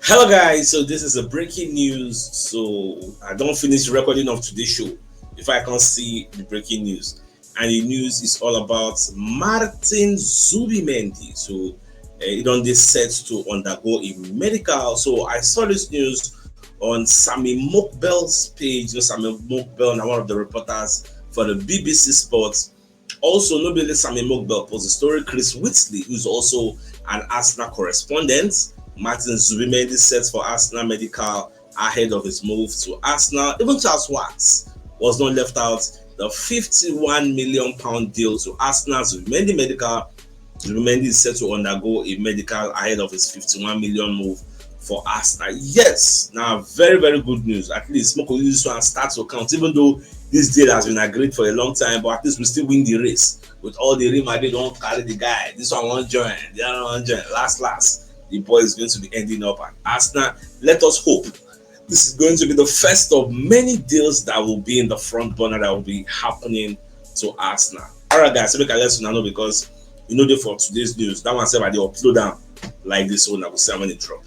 Hello guys, so this is a breaking news. So I don't finish recording of today's show if I can't see the breaking news. And the news is all about Martin Zubimendi. So he done this set to undergo a medical. So I saw this news on Sammy Mokbel's page. Sammy Mokbel, now one of the reporters for the BBC Sports. Also, nobody Sammy Mokbel posted the story. Chris Whitley, who's also an Arsenal correspondent. Martin Zubimendi set for Arsenal medical ahead of his move to Arsenal. Even Charles Wax was not left out. The £51 million deal to Arsenal Zubimendi medical. Zubimendi is set to undergo a medical ahead of his 51 million move for Arsenal. Yes, now very, very good news. At least Smoko use this one start to count, even though this deal has been agreed for a long time, but at least we still win the race. With all the Real Madrid don't carry the guy. This one won't join, the other one won't join. Last. The boy is going to be ending up at Arsenal. Let us hope this is going to be the first of many deals that will be in the front burner that will be happening to Arsenal. Alright guys, so make a let you know because you know for today's news. That one said I upload down like this one I will say when it drop.